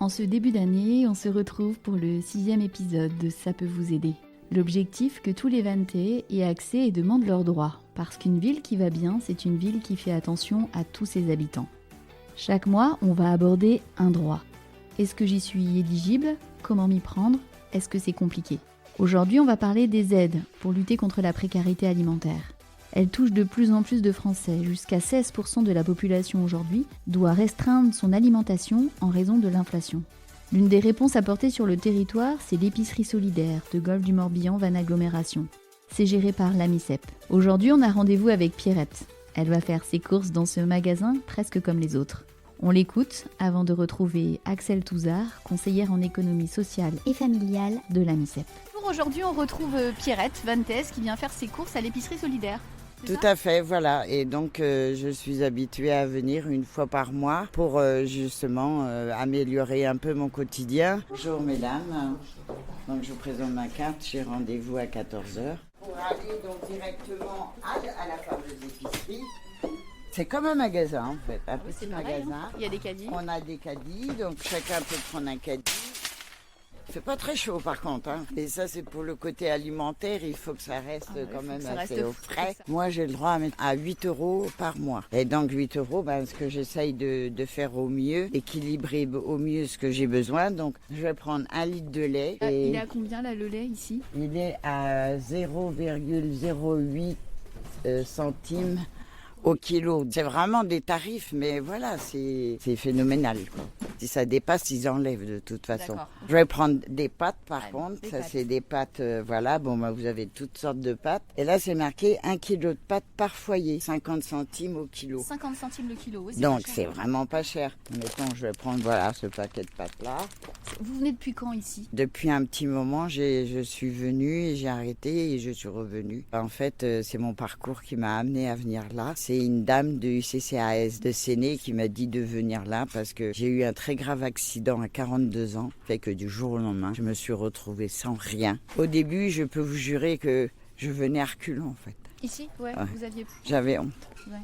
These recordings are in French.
En ce début d'année, on se retrouve pour le 6e épisode de Ça peut vous aider. L'objectif, que tous les Vantais aient accès et demandent leurs droits. Parce qu'une ville qui va bien, c'est une ville qui fait attention à tous ses habitants. Chaque mois, on va aborder un droit. Est-ce que j'y suis éligible ? Comment m'y prendre ? Est-ce que c'est compliqué ? Aujourd'hui, on va parler des aides pour lutter contre la précarité alimentaire. Elle touche de plus en plus de Français. Jusqu'à 16% de la population aujourd'hui doit restreindre son alimentation en raison de l'inflation. L'une des réponses apportées sur le territoire, c'est l'épicerie solidaire de Golfe du Morbihan Van Agglomération. C'est géré par la MICEP. Aujourd'hui, on a rendez-vous avec Pierrette. Elle va faire ses courses dans ce magasin presque comme les autres. On l'écoute avant de retrouver Axel Touzard, conseillère en économie sociale et familiale de la MICEP. Aujourd'hui, on retrouve Pierrette, vantaise, qui vient faire ses courses à l'épicerie solidaire. Tout à fait, voilà. Et donc, je suis habituée à venir une fois par mois pour justement améliorer un peu mon quotidien. Bonjour mesdames. Donc, je vous présente ma carte. J'ai rendez-vous à 14h. Pour aller donc directement à la fameuse épicerie. C'est comme un magasin en fait, un petit magasin. Il y a des caddies. On a des caddies, donc chacun peut prendre un caddie. C'est pas très chaud par contre, hein. Et ça c'est pour le côté alimentaire, il faut que ça reste quand même assez au frais. Moi j'ai le droit à 8 € par mois. Et donc 8 €, ce que j'essaye de faire au mieux, équilibrer au mieux ce que j'ai besoin. Donc je vais prendre 1 litre de lait. Il est à combien là le lait ici ? Il est à 0,08 centimes au kilo. C'est vraiment des tarifs, mais voilà, c'est phénoménal, quoi. Si ça dépasse, ils enlèvent de toute façon. D'accord. Je vais prendre des pâtes par contre. Des Ça, pâtes. c'est des pâtes, voilà. Bon, vous avez toutes sortes de pâtes. Et là, c'est marqué 1 kilo de pâtes par foyer, 50 centimes au kilo. 50 centimes le kilo. Oui, Donc, c'est vraiment pas cher. Mettons, je vais prendre, voilà, ce paquet de pâtes-là. Vous venez depuis quand ici ? Depuis un petit moment, je suis venue et j'ai arrêté et je suis revenue. En fait, c'est mon parcours qui m'a amenée à venir là. C'est une dame du CCAS de Séné qui m'a dit de venir là parce que j'ai eu un très grave accident à 42 ans. Fait que du jour au lendemain, je me suis retrouvée sans rien. Au début, je peux vous jurer que je venais à reculons en fait. Ici ? Ouais. Vous aviez... J'avais honte. Ouais.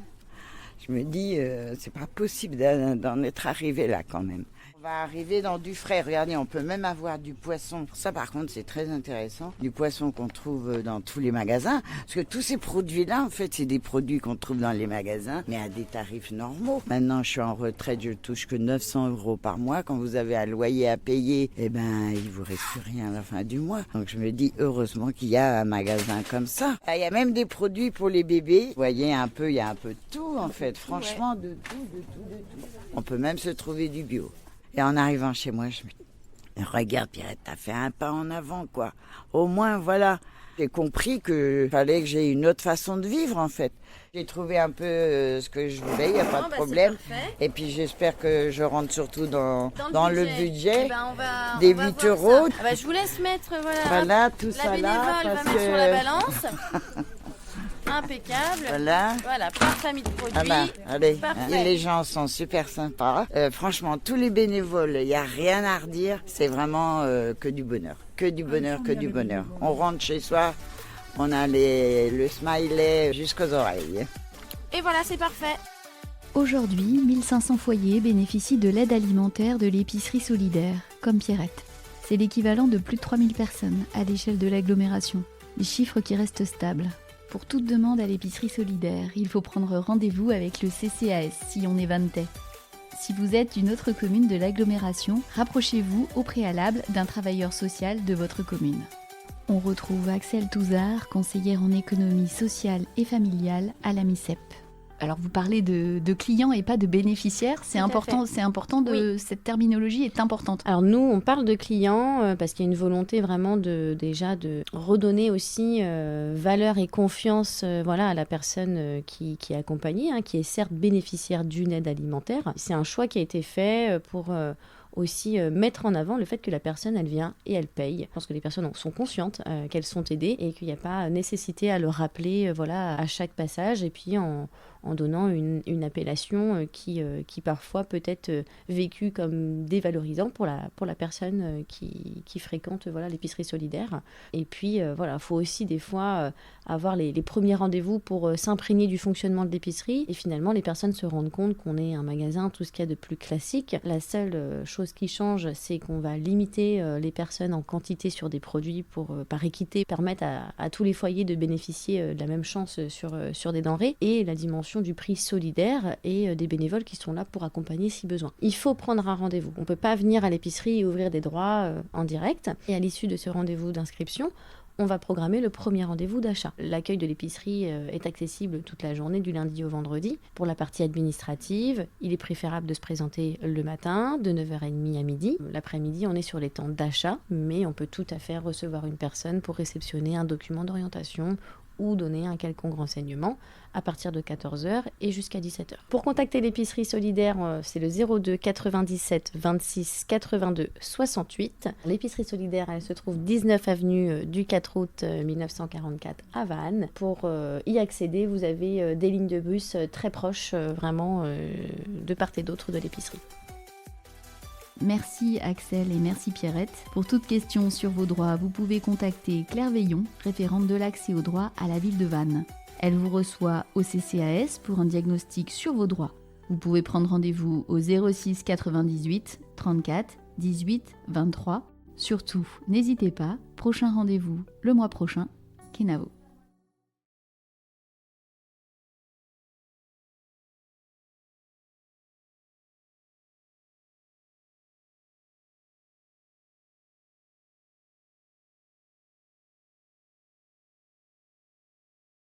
Je me dis, c'est pas possible d'en être arrivé là quand même. On va arriver dans du frais. Regardez, on peut même avoir du poisson. Ça, par contre, c'est très intéressant. Du poisson qu'on trouve dans tous les magasins. Parce que tous ces produits-là, en fait, c'est des produits qu'on trouve dans les magasins, mais à des tarifs normaux. Maintenant, je suis en retraite, je touche que 900 € par mois. Quand vous avez un loyer à payer, il vous reste plus rien à la fin du mois. Donc, je me dis, heureusement qu'il y a un magasin comme ça. Il y a même des produits pour les bébés. Vous voyez, il y a un peu de tout, en fait. Franchement, de tout. On peut même se trouver du bio. Et en arrivant chez moi, je me dis, regarde Pierrette, t'as fait un pas en avant, quoi. Au moins, voilà. J'ai compris qu'il fallait que j'ai une autre façon de vivre, en fait. J'ai trouvé un peu ce que je voulais, il n'y a pas de problème. Et puis j'espère que je rentre surtout dans le budget des 8 €. Je vous laisse mettre Voilà, tout la ça bénévole là. va mettre sur la balance. Impeccable. Voilà. Voilà, plein de familles de produits. Allez, Parfait. et les gens sont super sympas. Franchement, tous les bénévoles, il n'y a rien à redire. C'est vraiment que du bonheur. Que du bonheur, que du bonheur. On rentre chez soi, on a le smiley jusqu'aux oreilles. Et voilà, c'est parfait. Aujourd'hui, 1500 foyers bénéficient de l'aide alimentaire de l'épicerie solidaire, comme Pierrette. C'est l'équivalent de plus de 3000 personnes à l'échelle de l'agglomération. Des chiffres qui restent stables. Pour toute demande à l'épicerie solidaire, il faut prendre rendez-vous avec le CCAS si on est vantais. Si vous êtes d'une autre commune de l'agglomération, rapprochez-vous au préalable d'un travailleur social de votre commune. On retrouve Axel Touzard, conseillère en économie sociale et familiale à la MICEP. Alors vous parlez de clients et pas de bénéficiaires, c'est important, cette terminologie est importante. Alors nous, on parle de clients parce qu'il y a une volonté vraiment de redonner aussi valeur et confiance à la personne qui est accompagnée, qui est certes bénéficiaire d'une aide alimentaire. C'est un choix qui a été fait pour aussi mettre en avant le fait que la personne, elle vient et elle paye. Je pense que les personnes sont conscientes qu'elles sont aidées et qu'il n'y a pas nécessité à le rappeler à chaque passage. Et puis en donnant une appellation qui parfois peut être vécue comme dévalorisant pour la personne qui fréquente l'épicerie solidaire. Et puis il faut aussi des fois avoir les premiers rendez-vous pour s'imprégner du fonctionnement de l'épicerie. Et finalement, les personnes se rendent compte qu'on est un magasin, tout ce qu'il y a de plus classique. La seule chose qui change, c'est qu'on va limiter les personnes en quantité sur des produits pour, par équité, permettre à tous les foyers de bénéficier de la même chance sur des denrées. Et la dimension du prix solidaire et des bénévoles qui sont là pour accompagner si besoin. Il faut prendre un rendez-vous. On ne peut pas venir à l'épicerie et ouvrir des droits en direct. Et à l'issue de ce rendez-vous d'inscription, on va programmer le premier rendez-vous d'achat. L'accueil de l'épicerie est accessible toute la journée, du lundi au vendredi. Pour la partie administrative, il est préférable de se présenter le matin, de 9h30 à midi. L'après-midi, on est sur les temps d'achat, mais on peut tout à fait recevoir une personne pour réceptionner un document d'orientation ou donner un quelconque renseignement à partir de 14h et jusqu'à 17h. Pour contacter l'épicerie solidaire, c'est le 02 97 26 82 68. L'épicerie solidaire, elle se trouve 19 avenue du 4 août 1944 à Vannes. Pour y accéder, vous avez des lignes de bus très proches, vraiment de part et d'autre de l'épicerie. Merci Axel et merci Pierrette. Pour toute question sur vos droits, vous pouvez contacter Claire Veillon, référente de l'accès aux droits à la ville de Vannes. Elle vous reçoit au CCAS pour un diagnostic sur vos droits. Vous pouvez prendre rendez-vous au 06 98 34 18 23. Surtout, n'hésitez pas, prochain rendez-vous le mois prochain, Kenavo.